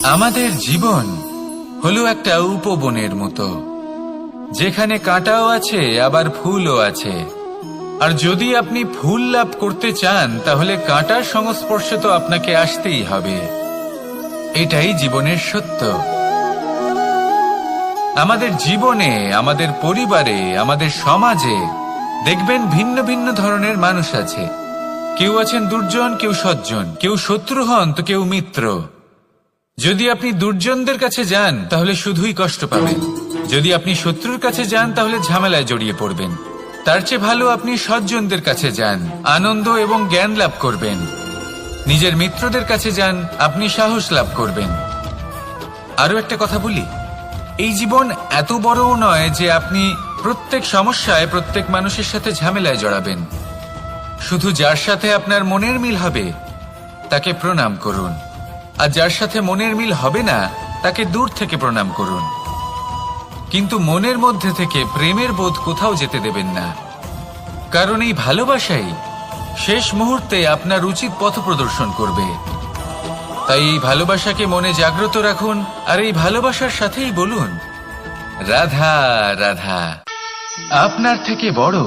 আমাদের জীবন হলো একটা উপবনের মতো, যেখানে কাঁটাও আছে আবার ফুলও আছে। আর যদি আপনি ফুল লাভ করতে চান তাহলে কাঁটার সংস্পর্শে তো আপনাকে আসতেই হবে। এটাই জীবনের সত্য। আমাদের জীবনে, আমাদের পরিবারে, আমাদের সমাজে দেখবেন ভিন্ন ভিন্ন ধরনের মানুষ আছে। কেউ আছেন দুর্জন, কেউ সজ্জন, কেউ শত্রু হন তো কেউ মিত্র। যদি আপনি দুর্জনদের কাছে যান তাহলে শুধুই কষ্ট পাবেন, যদি আপনি শত্রুর কাছে যান তাহলে ঝামেলায় জড়িয়ে পড়বেন। তার চেয়ে ভালো আপনি সজ্জনদের কাছে যান, আনন্দ এবং জ্ঞান লাভ করবেন। নিজের মিত্রদের কাছে যান, আপনি সাহস লাভ করবেন। আরো একটা কথা বলি, এই জীবন এত বড়ও নয় যে আপনি প্রত্যেক সমস্যায় প্রত্যেক মানুষের সাথে ঝামেলায় জড়াবেন। শুধু যার সাথে আপনার মনের মিল হবে তাকে প্রণাম করুন, আর যার সাথে মনের মিল হবে না তাকে দূর থেকে প্রণাম করুন। কিন্তু মনের মধ্যে থেকে প্রেমের বোধ কোথাও যেতে দেবেন না, কারণ এই ভালোবাসাই শেষ মুহূর্তে আপনার উচিত পথ প্রদর্শন করবে। তাই এই ভালোবাসাকে মনে জাগ্রত রাখুন, আর এই ভালোবাসার সাথেই বলুন, রাধা রাধা। আপনার থেকে বড়,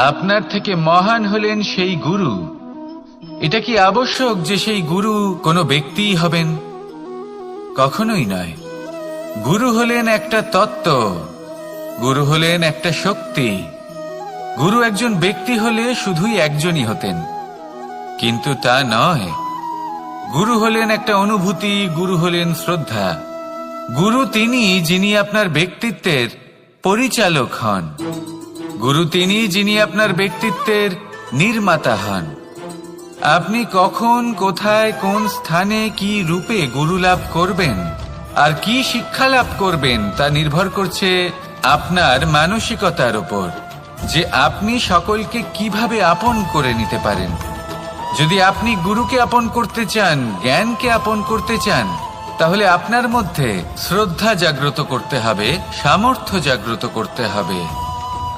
আপনার থেকে মহান হলেন সেই গুরু। এটা কি আবশ্যক যে সেই গুরু কোনো ব্যক্তিই হবেন? কখনোই নয়। গুরু হলেন একটা তত্ত্ব, গুরু হলেন একটা শক্তি। গুরু একজন ব্যক্তি হলে শুধুই একজনই হতেন, কিন্তু তা নয়। গুরু হলেন একটা অনুভূতি, গুরু হলেন শ্রদ্ধা। গুরু তিনি যিনি আপনার ব্যক্তিত্বের পরিচালক হন। গুরু তিনি যিনি আপনার ব্যক্তিত্বের নির্মাতা হন। আপনি কখন, কোথায়, কোন স্থানে, কি রূপে গুরু লাভ করবেন আর কি শিক্ষা লাভ করবেন তা নির্ভর করছে আপনার মানসিকতার উপর, যে আপনি সকলকে কিভাবে আপন করে নিতে পারেন। যদি আপনি গুরুকে আপন করতে চান, জ্ঞানকে আপন করতে চান, তাহলে আপনার মধ্যে শ্রদ্ধা জাগ্রত করতে হবে, সামর্থ্য জাগ্রত করতে হবে।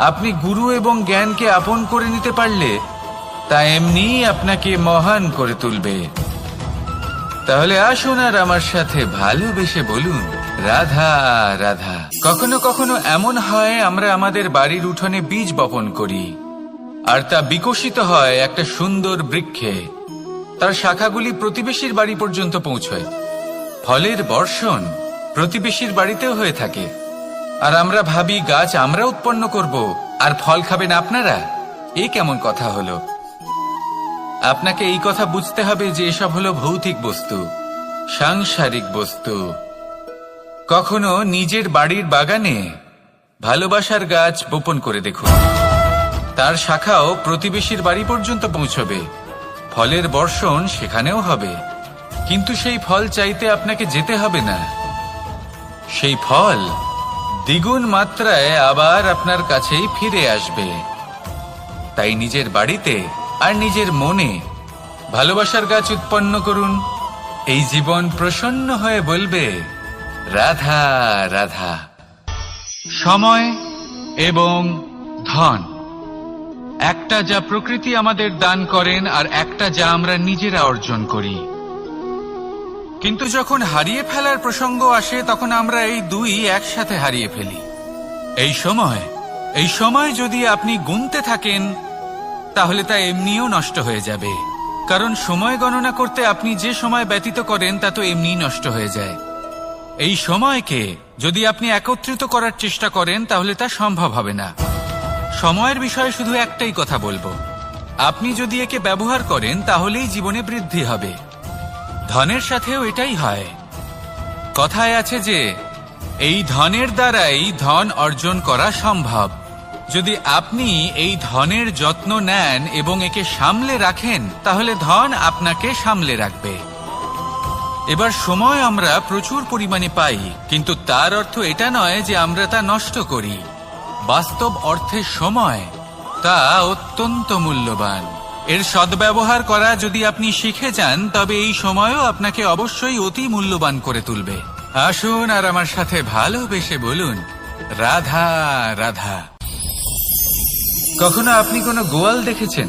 আপনি গুরু এবং জ্ঞানকে আপন করে নিতে পারলে তা এমনিই আপনাকে মহান করে তুলবে। তাহলে আসুন আর আমার সাথে ভালোবেসে বলুন, রাধা রাধা। কখনো কখনো এমন হয় আমরা আমাদের বাড়ির উঠোনে বীজ বপন করি, আর তা বিকশিত হয় একটা সুন্দর বৃক্ষে। তার শাখাগুলি প্রতিবেশীর বাড়ি পর্যন্ত পৌঁছয়। ফলের বর্ষণ প্রতিবেশীর বাড়িতেও হয়ে থাকে, আর আমরা ভাবি গাছ আমরা উৎপন্ন করব আর ফল খাবেন আপনারা। এ কেমন কথা হলো? আপনাকে এই কথা বুঝতে হবে যে এসব হলো ভৌতিক বস্তু, সাংসারিক বস্তু। কখনো নিজের বাড়ির বাগানে ভালোবাসার গাছ বপন করে দেখুন। তার শাখাও প্রতিবেশীর বাড়ি পর্যন্ত পৌঁছবে, ফলের বর্ষণ সেখানেও হবে, কিন্তু সেই ফল চাইতে আপনাকে যেতে হবে না। সেই ফল দ্বিগুণ মাত্রায় আবার আপনার কাছেই ফিরে আসবে। তাই নিজের বাড়িতে আর নিজের মনে ভালোবাসার গাছ উৎপন্ন করুন। এই জীবন প্রসন্ন হয়ে বলবে, রাধা রাধা। সময় এবং ধন, একটা যা প্রকৃতি আমাদের দান করেন আর একটা যা আমরা নিজেরা অর্জন করি। কিন্তু যখন হারিয়ে ফেলার প্রসঙ্গ আসে তখন আমরা এই দুই একসাথে হারিয়ে ফেলি। এই সময় যদি আপনি গুনতে থাকেন তাহলে তা এমনিও নষ্ট হয়ে যাবে, কারণ সময় গণনা করতে আপনি যে সময় ব্যতীত করেন তা তো এমনিই নষ্ট হয়ে যায়। এই সময়কে যদি আপনি একত্রিত করার চেষ্টা করেন তাহলে তা সম্ভব হবে না। সময়ের বিষয়ে শুধু একটাই কথা বলবো, আপনি যদি একে ব্যবহার করেন তাহলেই জীবনে বৃদ্ধি হবে। ধনের সাথেও এটাই হয়। কথায় আছে যে এই ধনের দ্বারাই ধন অর্জন করা সম্ভব। যদি আপনি এই ধনের যত্ন নেন এবং একে সামলে রাখেন তাহলে ধন আপনাকে সামলে রাখবে। এবার সময় আমরা প্রচুর পরিমাণে পাই, কিন্তু তার অর্থ এটা নয় যে আমরা তা নষ্ট করি। বাস্তব অর্থে সময় তা অত্যন্ত মূল্যবান। এর সদ্ব্যবহার করা যদি আপনি শিখে যান তবে এই সময়ও আপনাকে অবশ্যই অতি মূল্যবান করে তুলবে। আসুন আর আমার সাথে ভালোবেসে বলুন, রাধা রাধা। কখনো আপনি কোনো গোয়াল দেখেছেন?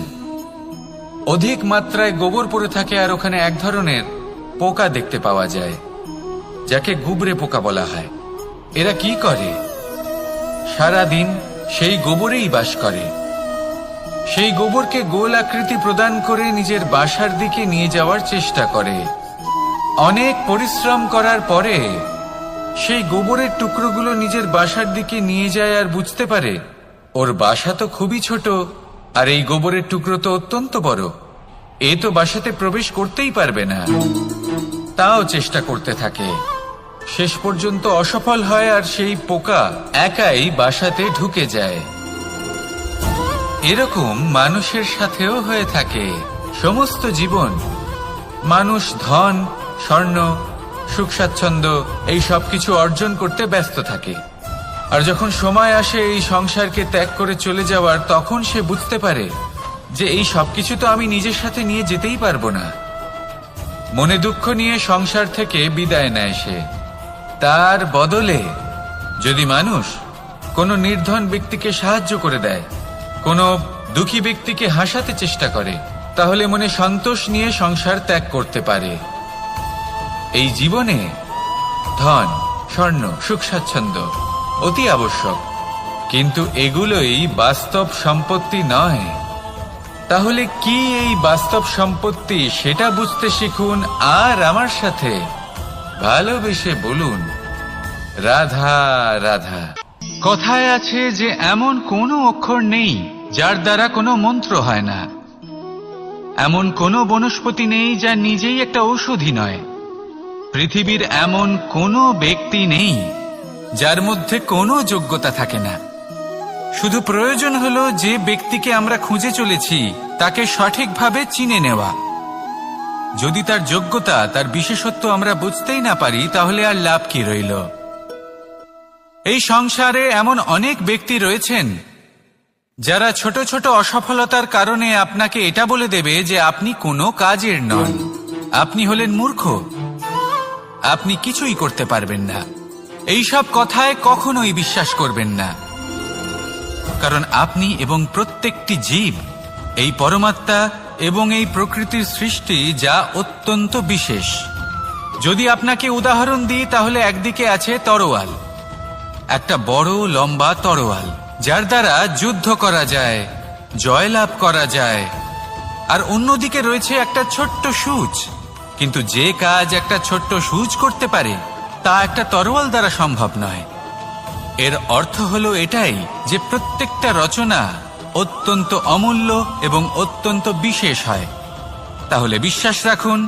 অধিক মাত্রায় গোবর পড়ে থাকে আর ওখানে এক ধরনের পোকা দেখতে পাওয়া যায়। যাকে গুবরে পোকা বলা হয়। এরা কি করে? সারাদিন সেই গোবরেই বাস করে। সেই গোবরকে গোল আকৃতি প্রদান করে নিজের বাসার দিকে নিয়ে যাওয়ার চেষ্টা করে। অনেক পরিশ্রম করার পরে সেই গোবরের টুকরোগুলো নিজের বাসার দিকে নিয়ে যায় আর বুঝতে পারে ওর বাসা তো খুবই ছোট, আর এই গোবরের টুকরো তো অত্যন্ত বড়। এ তো বাসাতে প্রবেশ করতেই পারবে না। তাও চেষ্টা করতে থাকে, শেষ পর্যন্ত অসফল হয় আর সেই পোকা একাই বাসাতে ঢুকে যায়। এরকম মানুষের সাথেও হয়ে থাকে। সমস্ত জীবন মানুষ ধন, স্বর্ণ, সুখ স্বাচ্ছন্দ্য এই সব কিছু অর্জন করতে ব্যস্ত থাকে। আর যখন সময় আসে এই সংসারকে ত্যাগ করে চলে যাওয়ার, তখন সে বুঝতে পারে যে এই সবকিছু তো আমি নিজের সাথে নিয়ে যেতেই পারবো না। মনে দুঃখ নিয়ে সংসার থেকে বিদায় নেয় সে। তার বদলে যদি মানুষ কোনো নির্ধন ব্যক্তিকে সাহায্য করে দেয়, কোনো দুঃখী ব্যক্তিকে হাসাতে চেষ্টা করে, তাহলে মনে সন্তোষ নিয়ে সংসার ত্যাগ করতে পারে। এই জীবনে ধন, স্বর্ণ, সুখ স্বাচ্ছন্দ্য অতি আবশ্যক, কিন্তু এগুলোই বাস্তব সম্পত্তি নয়। তাহলে কি এই বাস্তব সম্পত্তি, সেটা বুঝতে শিখুন আর আমার সাথে ভালোবেসে বলুন রাধা রাধা। কথায় আছে যে এমন কোনো অক্ষর নেই যার দ্বারা কোনো মন্ত্র হয় না। এমন কোনো বনস্পতি নেই যা নিজেই একটা ঔষধি নয়। পৃথিবীর এমন কোনো ব্যক্তি নেই যার মধ্যে কোনো যোগ্যতা থাকে না। শুধু প্রয়োজন হলো যে ব্যক্তিকে আমরা খুঁজে চলেছি তাকে সঠিকভাবে চিনে নেওয়া। যদি তার যোগ্যতা, তার বিশেষত্ব আমরা বুঝতেই না পারি, তাহলে আর লাভ কি রইল? এই সংসারে এমন অনেক ব্যক্তি রয়েছেন যারা ছোট ছোট অসফলতার কারণে আপনাকে এটা বলে দেবে যে আপনি কোনো কাজের নন, আপনি হলেন মূর্খ, আপনি কিছুই করতে পারবেন না। এইসব কথায় কখনোই বিশ্বাস করবেন না, কারণ আপনি এবং প্রত্যেকটি জীব এই পরমাত্মা এবং এই প্রকৃতির সৃষ্টি, যা অত্যন্ত বিশেষ। যদি আপনাকে উদাহরণ দিই, তাহলে একদিকে আছে তরোয়াল, একটা বড় লম্বা তরোয়াল, যার দ্বারা যুদ্ধ করা যায়, জয়লাভ করা যায়। আর অন্যদিকে রয়েছে একটা ছোট্ট সূচ, কিন্তু যে কাজ একটা ছোট্ট সূচ করতে পারে তা একটা তরোয়াল দ্বারা সম্ভব নয়। এর অর্থ হলো এটাই যে প্রত্যেকটা রচনা অত্যন্ত অমূল্য এবং অত্যন্ত বিশেষ হয়। তাহলে বিশ্বাস রাখুন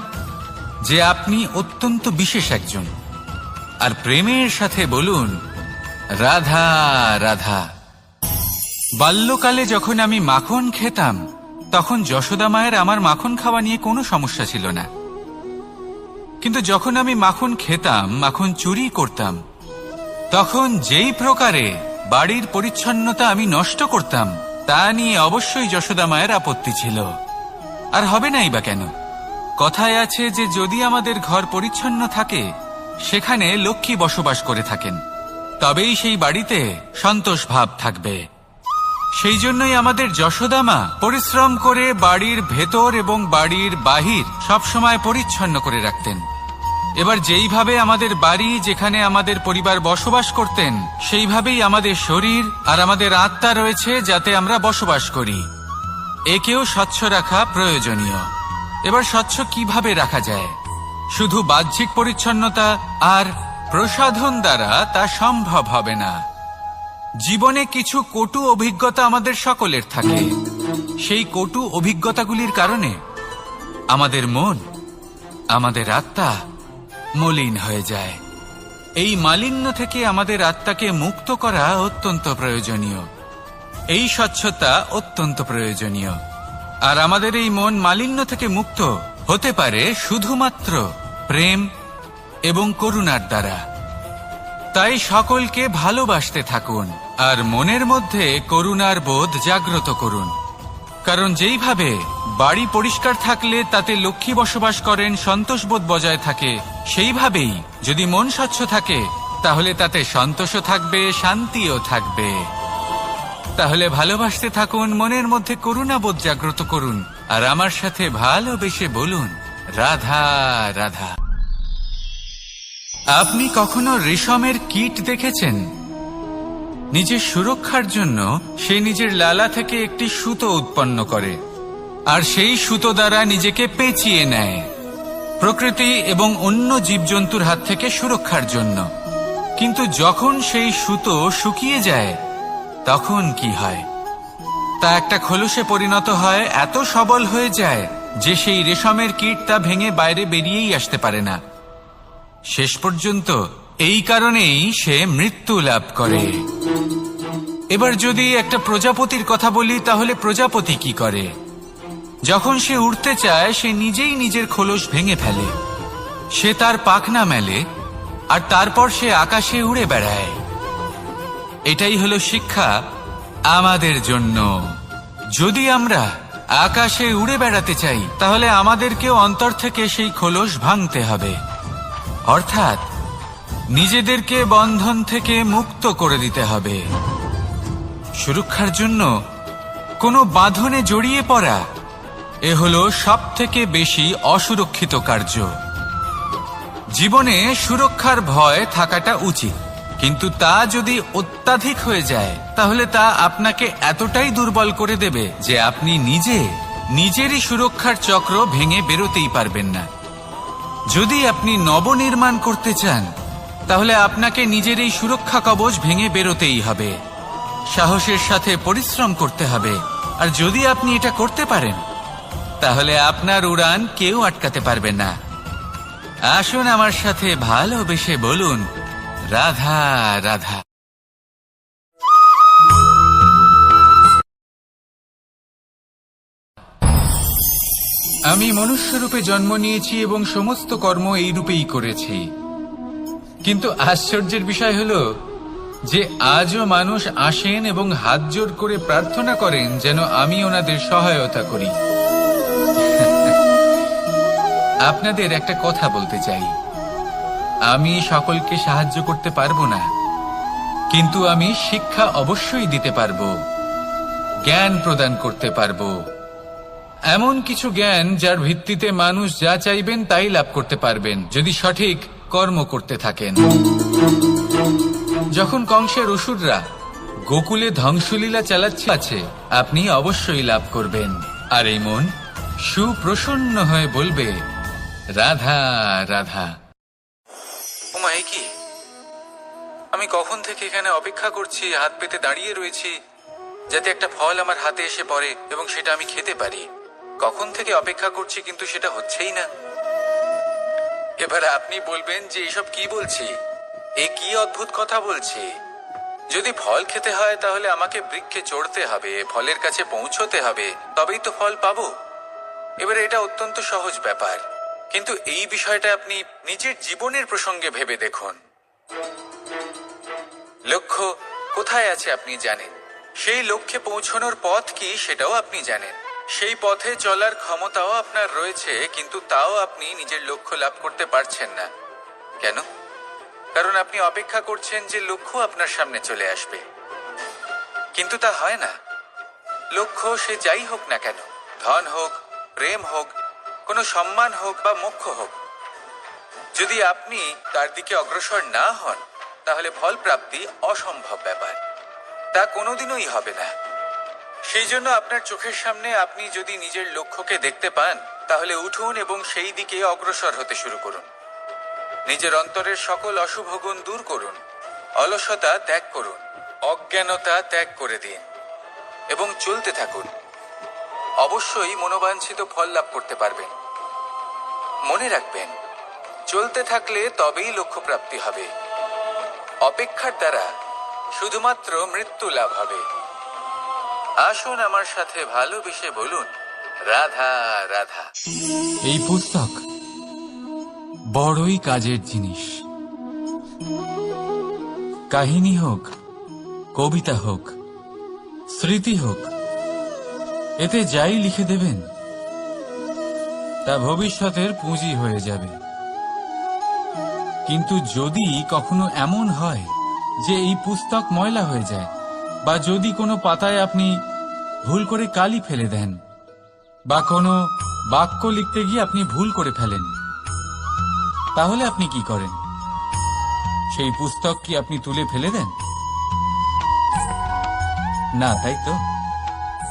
যে আপনি অত্যন্ত বিশেষ একজন, আর প্রেমের সাথে বলুন রাধা রাধা। বাল্যকালে যখন আমি মাখন খেতাম, তখন যশোদা মায়ের আমার মাখন খাওয়া নিয়ে কোনো সমস্যা ছিল না। কিন্তু যখন আমি মাখন খেতাম, মাখন চুরি করতাম, তখন যেই প্রকারে বাড়ির পরিচ্ছন্নতা আমি নষ্ট করতাম, তা নিয়ে অবশ্যই যশোদা মায়ের আপত্তি ছিল। আর হবে নাই বা কেন? কথায় আছে যে যদি আমাদের ঘর পরিচ্ছন্ন থাকে, সেখানে লক্ষ্মী বসবাস করে থাকেন, তবেই সেই বাড়িতে সন্তোষ ভাব থাকবে। সেই জন্যই আমাদের যশোদা মা পরিশ্রম করে বাড়ির ভেতর এবং বাড়ির বাহির সবসময় পরিচ্ছন্ন করে রাখতেন। এবার যেইভাবে আমাদের বাড়ি, যেখানে আমাদের পরিবার বসবাস করতেন, সেইভাবেই আমাদের শরীর আর আমাদের আত্মা রয়েছে, যাতে আমরা বসবাস করি। একেও স্বচ্ছ রাখা প্রয়োজনীয়। এবার স্বচ্ছ কিভাবে রাখা যায়? শুধু বাহ্যিক পরিচ্ছন্নতা আর প্রসাধন দ্বারা তা সম্ভব হবে না। জীবনে কিছু কটু অভিজ্ঞতা আমাদের সকলের থাকে। সেই কটু অভিজ্ঞতাগুলির কারণে আমাদের মন, আমাদের আত্মা মলিন হয়ে যায়। এই মালিন্য থেকে আমাদের আত্মাকে মুক্ত করা অত্যন্ত প্রয়োজনীয়। এই স্বচ্ছতা অত্যন্ত প্রয়োজনীয়। আর আমাদের এই মন মালিন্য থেকে মুক্ত হতে পারে শুধুমাত্র প্রেম এবং করুণার দ্বারা। তাই সকলকে ভালোবাসতে থাকুন আর মনের মধ্যে করুণার বোধ জাগ্রত করুন। কারণ যেইভাবে বাড়ি পরিষ্কার থাকলে তাতে লক্ষ্মী বসবাস করেন, সন্তোষবোধ বজায় থাকে, সেইভাবেই যদি মন স্বচ্ছ থাকে, তাহলে তাতে সন্তোষও থাকবে, শান্তিও থাকবে। তাহলে ভালোবাসতে থাকুন, মনের মধ্যে করুণাবোধ জাগ্রত করুন, আর আমার সাথে ভালোবেসে বলুন রাধা রাধা। আপনি কখনো রেশমের কীট দেখেছেন? নিজের সুরক্ষার জন্য সে নিজের লালা থেকে একটি সুতো উৎপন্ন করে আর সেই সুতো দ্বারা নিজেকে পেঁচিয়ে নেয় প্রকৃতি এবং অন্য জীবজন্তুর হাত থেকে সুরক্ষার জন্য। কিন্তু যখন সেই সুতো শুকিয়ে যায় তখন কি হয়? তা একটা খোলসে পরিণত হয়, এত সবল হয়ে যায় যে সেই রেশমের কীট তা ভেঙে বাইরে বেরিয়েই আসতে পারে না। শেষ পর্যন্ত এই কারণেই সে মৃত্যু লাভ করে। এবার যদি একটা প্রজাপতির কথা বলি, তাহলে প্রজাপতি কি করে? যখন সে উড়তে চায় সে নিজেই নিজের খোলস ভেঙে ফেলে, সে তার পাখনা মেলে আর তারপর সে আকাশে উড়ে বেড়ায়। এটাই হলো শিক্ষা আমাদের জন্য। যদি আমরা আকাশে উড়ে বেড়াতে চাই তাহলে আমাদেরকেও অন্তর থেকে সেই খোলস ভাঙতে হবে, অর্থাৎ নিজেদেরকে বন্ধন থেকে মুক্ত করে দিতে হবে। সুরক্ষার জন্য কোনো বাঁধনে জড়িয়ে পড়া এ হলো সবথেকে বেশি অসুরক্ষিত কার্য। জীবনে সুরক্ষার ভয় থাকাটা উচিত, কিন্তু তা যদি অত্যাধিক হয়ে যায় তাহলে তা আপনাকে এতটাই দুর্বল করে দেবে যে আপনি নিজেরই সুরক্ষার চক্র ভেঙে বেরোতেই পারবেন না। যদি আপনি নবনির্মাণ করতে চান তাহলে আপনাকে নিজের এই সুরক্ষা কবচ ভেঙে বেরোতেই হবে, সাহসের সাথে পরিশ্রম করতে হবে। আর যদি আপনি এটা করতে পারেন তাহলে আপনার উড়ান কেউ আটকাতে পারবে না। আসুন আমার সাথে ভালোবেসে বলুন, রাধা রাধা। আমি মনুষ্যরূপে জন্ম নিয়েছি এবং সমস্ত কর্ম এই রূপেই করেছি, কিন্তু আশ্চর্যের বিষয় হলো যে আজও মানুষ আসেন এবং হাত জোড় করে প্রার্থনা করেন যেন আমি ওনাদের সহায়তা করি। আপনাদের একটা কথা বলতে চাই, আমি সকলকে সাহায্য করতে পারবো না, কিন্তু আমি শিক্ষা অবশ্যই দিতে পারবো, জ্ঞান প্রদান করতে পারবো, এমন কিছু জ্ঞান যার ভিত্তিতে মানুষ যা চাইবেন তাই লাভ করতে পারবেন যদি সঠিক কর্ম করতে থাকেন। যখন কংসের অসুররা গোকুলে ধ্বংসলীলা চালাচ্ছে আপনি অবশ্যই লাভ করবেন, আর এই মন সুপ্রসন্ন হয়ে বলবে, রাধা রাধা। ওমাই কি, আমি কখন থেকে এখানে অপেক্ষা করছি, হাত পেতে দাঁড়িয়ে রয়েছি যাতে একটা ফল আমার হাতে এসে পড়ে এবং সেটা আমি খেতে পারি। কখন থেকে অপেক্ষা করছি কিন্তু সেটা হচ্ছেই না। এবার আপনি বলবেন যে এসব কি বলছি, এ কি অদ্ভুত কথা বলছি। যদি ফল খেতে হয় তাহলে আমাকে বৃক্ষে চড়তে হবে, ফলের কাছে পৌঁছতে হবে, তবেই তো ফল পাবো। এবারে এটা অত্যন্ত সহজ ব্যাপার, কিন্তু এই বিষয়টা আপনি নিজের জীবনের প্রসঙ্গে ভেবে দেখুন। লক্ষ্য কোথায় আছে আপনি জানেন, সেই লক্ষ্যে পৌঁছানোর পথ কি সেটাও আপনি জানেন, সেই পথে চলার ক্ষমতাও আপনার রয়েছে, কিন্তু তাও আপনি নিজের লক্ষ্য লাভ করতে পারছেন না। কেন? কারণ আপনি অপেক্ষা করছেন যে লক্ষ্য আপনার সামনে চলে আসবে, কিন্তু তা হয় না। লক্ষ্য সে যাই হোক না কেন, ধন হোক, প্রেম হোক, কোনো সম্মান হোক বা মোক্ষ হোক, যদি আপনি তার দিকে অগ্রসর না হন তাহলে ফল প্রাপ্তি অসম্ভব ব্যাপার, তা কোনোদিনই হবে না। সেই জন্য আপনার চোখের সামনে আপনি যদি নিজের লক্ষ্যকে দেখতে পান তাহলে উঠুন এবং সেই দিকে অগ্রসর হতে শুরু করুন। নিজের অন্তরের সকল অশুভ গুণ দূর করুন, অলসতা ত্যাগ করুন, অজ্ঞানতা ত্যাগ করে দিন এবং চলতে থাকুন। অবশ্যই মনোবাঞ্ছিত ফল লাভ করতে পারবেন। মনে রাখবেন, চলতে থাকলে তবেই লক্ষ্য প্রাপ্তি হবে। অপেক্ষার দ্বারা শুধুমাত্র মৃত্যু লাভ হবে। আসুন আমার সাথে ভালোবেসে বলুন, রাধা রাধা। এই পুস্তক বড়ই কাজের জিনিস। কাহিনী হোক, কবিতা হোক, স্মৃতি হোক, এতে যাই লিখে দেবেন তা ভবিষ্যতের পুঁজি হয়ে যাবে। কিন্তু যদি কখনো এমন হয় যে এই পুস্তক ময়লা হয়ে যায়, বা যদি কোনো পাতায় আপনি ভুল করে কালি ফেলে দেন, বা কোনো বাক্য লিখতে গিয়ে আপনি ভুল করে ফেলেন, তাহলে আপনি কি করেন? সেই পুস্তক কি আপনি তুলে ফেলে দেন? না, তাই তো।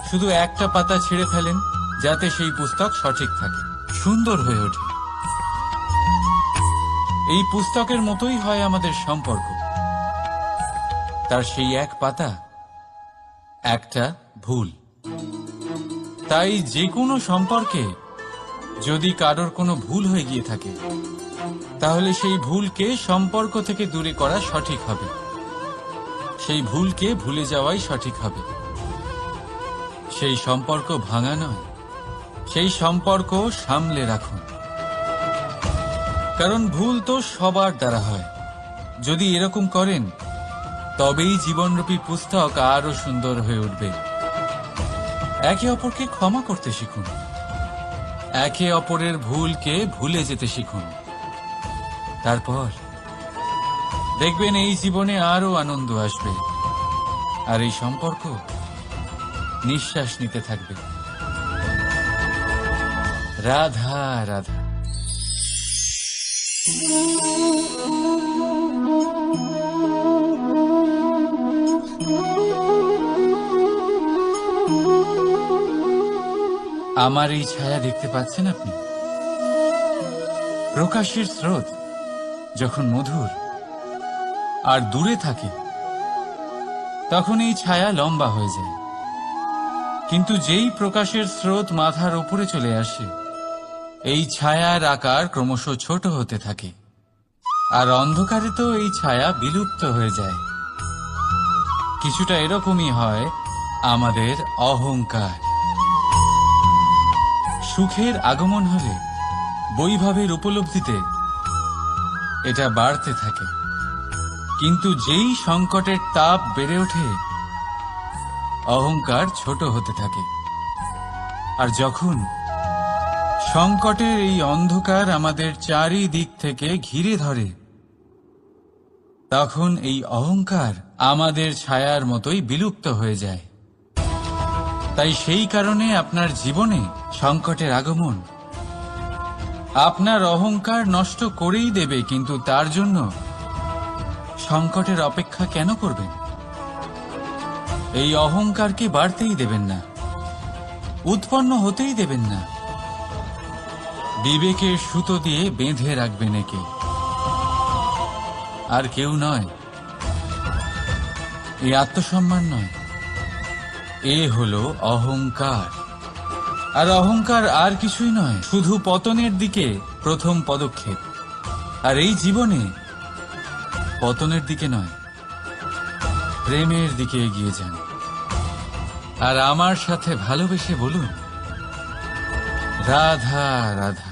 শুধু একটা পাতা ছিঁড়ে ফেলেন যাতে সেই পুস্তক সঠিক থাকে, সুন্দর হয়ে ওঠে। এই পুস্তকের মতোই হয় আমাদের সম্পর্ক। তার সেই এক পাতা একটা ভুল। তাই যে কোনো সম্পর্কে যদি কারোর কোনো ভুল হয়ে গিয়ে থাকে, তাহলে সেই ভুলকে সম্পর্ক থেকে দূরে করা সঠিক হবে। সেই ভুলকে ভুলে যাওয়াই সঠিক হবে। সেই সম্পর্ক ভাঙা নয়, সেই সম্পর্ক সামলে রাখুন। কারণ ভুল তো সবার দ্বারা হয়। যদি এরকম করেন, তবেই জীবনরূপী পুস্তক আরো সুন্দর হয়ে উঠবে। একে অপরকে ক্ষমা করতে শিখুন। একে অপরের ভুলকে ভুলে যেতে শিখুন। তারপর দেখবেন এই জীবনে আরো আনন্দ আসবে, আর এই সম্পর্ক নিঃশ্বাস নিতে থাকবে। রাধা রাধা। আমার এই ছায়া দেখতে পাচ্ছেন আপনি? প্রকাশের স্রোত যখন মধুর আর দূরে থাকে, তখন এই ছায়া লম্বা হয়ে যায়। কিন্তু যেই প্রকাশের স্রোত মাথার উপরে চলে আসে, এই ছায়ার আকার ক্রমশ ছোট হতে থাকে, আর অন্ধকারে তো এই ছায়া বিলুপ্ত হয়ে যায়। কিছুটা এরকমই হয় আমাদের অহংকার। সুখের আগমন হলে, বৈভবের উপলব্ধিতে এটা বাড়তে থাকে। কিন্তু যেই সংকটের তাপ বেড়ে ওঠে, অহংকার ছোট হতে থাকে। আর যখন সংকটের এই অন্ধকার আমাদের চারিদিক থেকে ঘিরে ধরে, তখন এই অহংকার আমাদের ছায়ার মতোই বিলুপ্ত হয়ে যায়। তাই সেই কারণে আপনার জীবনে সংকটের আগমন আপনার অহংকার নষ্ট করেই দেবে, কিন্তু তার জন্য সংকটের অপেক্ষা কেন করবেন? এই অহংকারকে বাড়তেই দেবেন না, উৎপন্ন হতেই দেবেন না। বিবেকের সুতো দিয়ে বেঁধে রাখবেন একে, আর কেউ নয়। এই আত্মসম্মান নয়, এ হলো অহংকার। আর অহংকার আর কিছুই নয়, শুধু পতনের দিকে প্রথম পদক্ষেপ। আর এই জীবনে পতনের দিকে নয়, প্রেমের দিকে এগিয়ে যান। আর আমার সাথে ভালোবেসে বলুন, রাধা রাধা।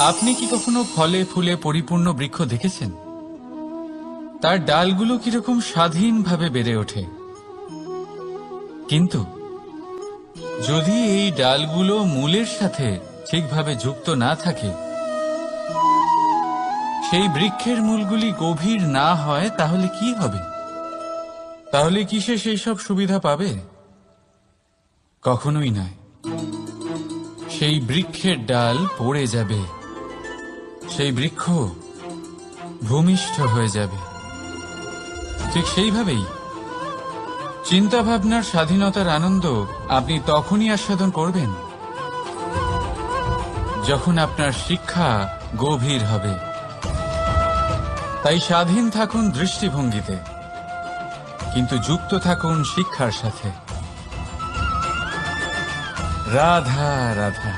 আপনি কি কখনো ফলে ফুলে পরিপূর্ণ বৃক্ষ দেখেছেন? তার ডালগুলো কিরকম স্বাধীনভাবে বেড়ে ওঠে। কিন্তু যদি এই ডালগুলো মূলের সাথে ঠিকভাবে যুক্ত না থাকে, সেই বৃক্ষের মূলগুলি গভীর না হয়, তাহলে কি হবে? তাহলে কি সে সেই সব সুবিধা পাবে? কখনোই নয়। সেই বৃক্ষের ডাল পড়ে যাবে, সেই বৃক্ষ ভূমিষ্ঠ হয়ে যাবে। ঠিক সেইভাবেই চিন্তাভাবনার স্বাধীনতার আনন্দ আপনি তখনই আস্বাদন করবেন, যখন আপনার শিক্ষা গভীর হবে। তাই স্বাধীন থাকুন দৃষ্টিভঙ্গিতে, কিন্তু যুক্ত থাকুন শিক্ষার সাথে। রাধা রাধা।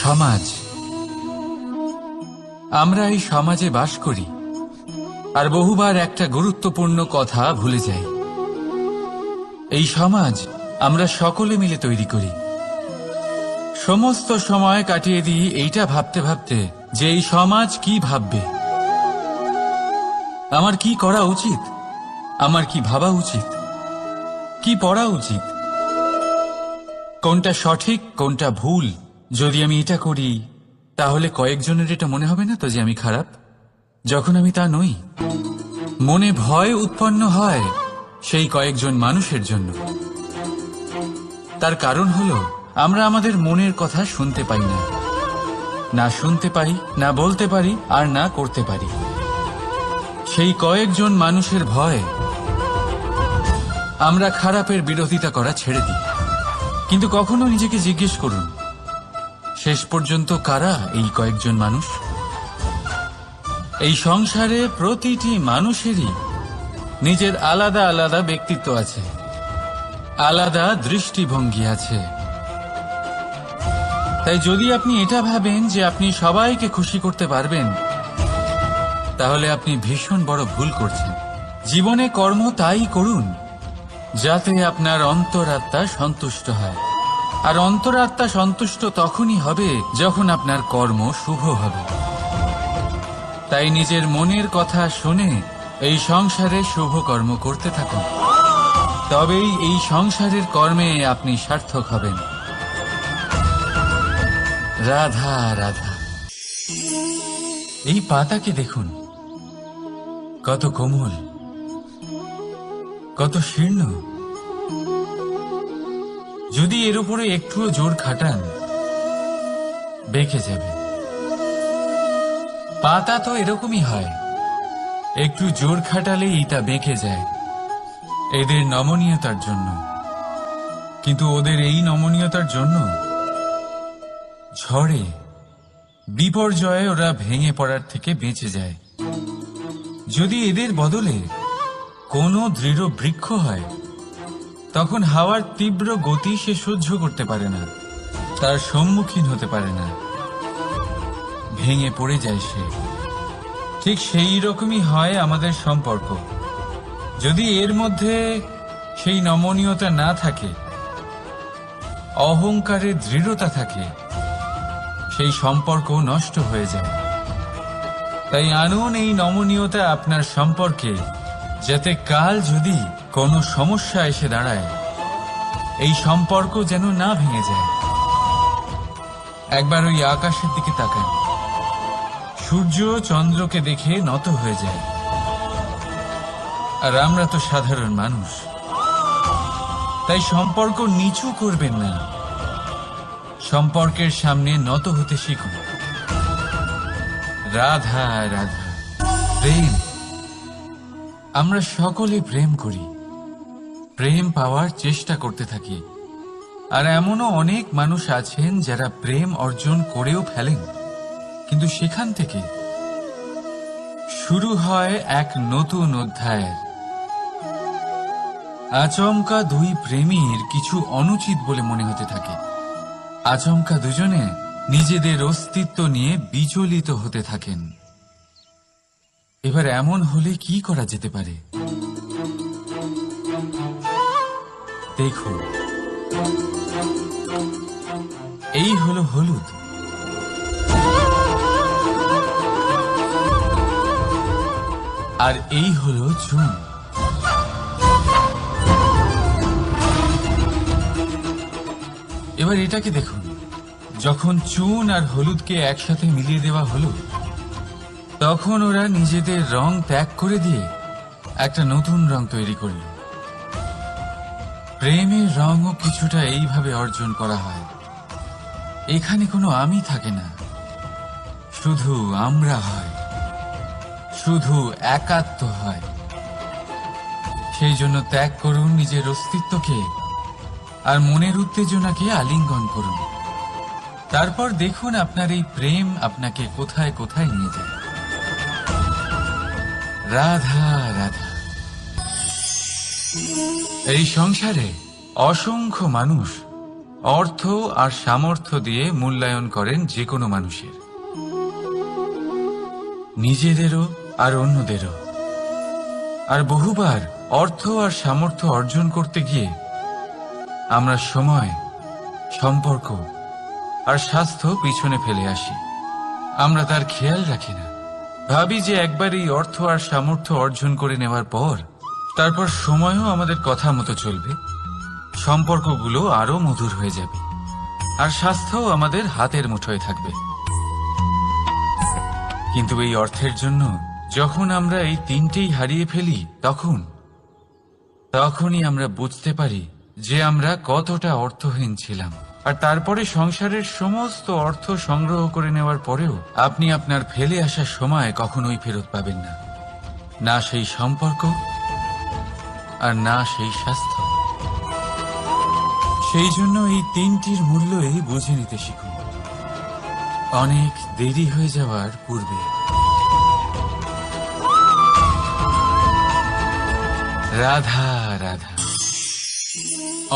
সমাজ। আমরা এই সমাজে বাস করি, আর বহুবার একটা গুরুত্বপূর্ণ কথা ভুলে যাই। এই সমাজ আমরা সকলে মিলে তৈরি করি। সমস্ত সময় কাটিয়ে দিই এইটা ভাবতে ভাবতে যে এই সমাজ কি ভাববে, আমার কি করা উচিত, আমার কি ভাবা উচিত, কি পড়া উচিত, কোনটা সঠিক কোনটা ভুল। যদি আমি এটা করি, তাহলে কয়েকজনের এটা মনে হবে না তো যে আমি খারাপ, যখন আমি তা নই। মনে ভয় উৎপন্ন হয় সেই কয়েকজন মানুষের জন্য। তার কারণ হলো আমরা আমাদের মনের কথা শুনতে পাই না। না শুনতে পারি, না বলতে পারি, আর না করতে পারি। সেই কয়েকজন মানুষের ভয়ে আমরা খারাপের বিরোধিতা করা ছেড়ে দিই। কিন্তু কখনো নিজেকে জিজ্ঞেস করুন, শেষ পর্যন্ত কারা এই কয়েকজন মানুষ? এই সংসারে প্রতিটি মানুষেরই নিজের আলাদা আলাদা ব্যক্তিত্ব আছে, আলাদা দৃষ্টিভঙ্গি আছে। তাই যদি আপনি এটা ভাবেন যে আপনি সবাইকে খুশি করতে পারবেন, তাহলে আপনি ভীষণ বড় ভুল করছেন। জীবনে কর্ম তাই করুন যাতে আপনার অন্তরাত্মা সন্তুষ্ট হয়, আর অন্তরাত্মা সন্তুষ্ট তখনই হবে যখন আপনার কর্ম শুভ হবে। তাই নিজের মনের কথা শুনে এই সংসারে শুভ কর্ম করতে থাকুন, তবেই এই সংসারের কর্মে আপনি সার্থক হবেন। রাধা রাধা। এই পাতাকে দেখুন, কত কোমল, কত শীর্ণ। যদি এর উপরে একটুও জোর খাটান, বেঁকে যাবে। পাতা তো এরকমই হয়, একটু জোর খাটালেই তা বেঁকে যায় এদের নমনীয়তার জন্য। কিন্তু ওদের এই নমনীয়তার জন্য ঝড়ে, বিপর্যয়ে ওরা ভেঙে পড়ার থেকে বেঁচে যায়। যদি এদের বদলে কোনো দৃঢ় বৃক্ষ হয়, তখন হাওয়ার তীব্র গতি সে সহ্য করতে পারে না, তার সম্মুখীন হতে পারে না, ভেঙে পড়ে যায় সে। ঠিক সেই রকমই হয় আমাদের সম্পর্ক। যদি এর মধ্যে সেই নমনীয়তা না থাকে, অহংকারের দৃঢ়তা থাকে, সেই সম্পর্ক নষ্ট হয়ে যায়। তাই আনুন এই নমনীয়তা আপনার সম্পর্কে, যাতে কাল যদি কোনো সমস্যা এসে দাঁড়ায়, এই সম্পর্ক যেন না ভেঙে যায়। একবার ওই আকাশের দিকে তাকান, সূর্য চন্দ্রকে দেখে নত হয়ে যায়, আর আমরা তো সাধারণ মানুষ। তাই সম্পর্ক নিচু করবেন না, সম্পর্কের সামনে নত হতে শিখুন। রাধা রাধা। প্রেম, আমরা সকলে প্রেম করি, প্রেম পাওয়ার চেষ্টা করতে থাকি। আর এমনও অনেক মানুষ আছেন যারা প্রেম অর্জন করেও ফেলেন, কিন্তু সেখান থেকে শুরু হয় এক নতুন অধ্যায়ের। আচমকা দুই প্রেমীর কিছু অনুচিত বলে মনে হতে থাকে। আচমকা দুজনে নিজেদের অস্তিত্ব নিয়ে বিচলিত হতে থাকেন। এবার এমন হলে কি করা যেতে পারে? দেখুন, এই হলো হলুদ, আর এই হলো চুন। এবার এটাকে দেখুন, যখন চুন আর হলুদকে একসাথে মিলিয়ে দেওয়া হলো, তখন ওরা নিজেদের রং ত্যাগ করে দিয়ে একটা নতুন রং তৈরি করল। প্রেমের রঙও কিছুটা এইভাবে অর্জন করা হয়। এখানে কোনো আমি থাকে না, শুধু আমরা হয়, শুধু একাত্ম হয়। সেই জন্য ত্যাগ করুন নিজের অস্তিত্বকে, আর মনের উত্তেজনাকে আলিঙ্গন করুন। তারপর দেখুন আপনার এই প্রেম আপনাকে কোথায় কোথায় নিয়ে যায়। রাধা রাধা। এই সংসারে অসংখ্য মানুষ অর্থ আর সামর্থ্য দিয়ে মূল্যায়ন করেন যে কোনো মানুষের, নিজেদেরও আর অন্যদেরও। আর বহুবার অর্থ আর সামর্থ্য অর্জন করতে গিয়ে আমরা সময়, সম্পর্ক আর স্বাস্থ্য পিছনে ফেলে আসি। আমরা তার খেয়াল রাখি না। ভাবি যে একবার এই অর্থ আর সামর্থ্য অর্জন করে নেওয়ার পর তারপর সময়ও আমাদের কথা মতো চলবে, সম্পর্কগুলো আরো মধুর হয়ে যাবে, আর স্বাস্থ্যও আমাদের হাতের মুঠোয় থাকবে। কিন্তু এই অর্থের জন্য যখন আমরা এই তিনটেই হারিয়ে ফেলি, তখনই আমরা বুঝতে পারি যে আমরা কতটা অর্থহীন ছিলাম। আর তারপরে সংসারের সমস্ত অর্থ সংগ্রহ করে নেওয়ার পরেও আপনি আপনার ফেলে আসা সময় কখনোই ফেরত পাবেন না, না সেই সম্পর্ক আর না সেই স্বাস্থ্য। সেই জন্য এই তিনটির মূল্যই বুঝে নিতে শিখুন অনেক দেরি হয়ে যাওয়ার পূর্বে। রাধা রাধা।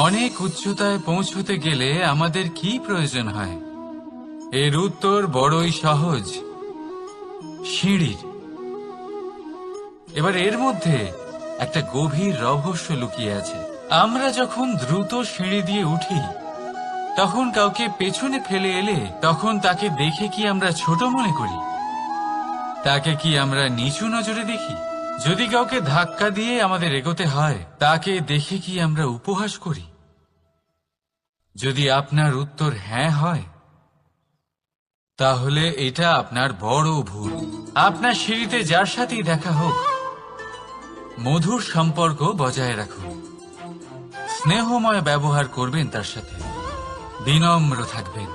অনেক উচ্চতায় পৌঁছতে গেলে আমাদের কি প্রয়োজন হয়? এর উত্তর বড়ই সহজ, সিঁড়ির। এবার এর মধ্যে একটা গভীর রহস্য লুকিয়ে আছে। আমরা যখন দ্রুত সিঁড়ি দিয়ে উঠি, তখন কাউকে পেছনে ফেলে এলে তখন তাকে দেখে কি আমরা ছোট মনে করি? তাকে কি আমরা নিচু নজরে দেখি? যদি কাউকে ধাক্কা দিয়ে আমাদের এগোতে হয়, তাকে দেখে কি আমরা উপহাস করি? যদি আপনার উত্তর হ্যাঁ হয়, তাহলে এটা আপনার বড় ভুল। আপনার সিঁড়িতে যার সাথেই দেখা হোক, মধুর সম্পর্ক বজায় রাখুন, স্নেহময় ব্যবহার করবেন তার সাথে, বিনম্র থাকবেন।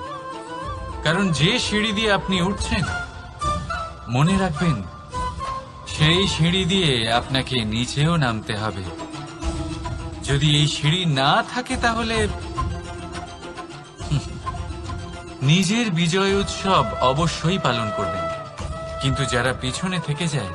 কারণ যে সিঁড়ি দিয়ে আপনি উঠছেন, মনে রাখবেন সেই সিঁড়ি দিয়ে আপনাকে নিচেও নামতে হবে। যদি এই সিঁড়ি না থাকে তাহলে নিজের বিজয় উৎসব অবশ্যই পালন করবেন, কিন্তু যারা পিছনে থেকে যায়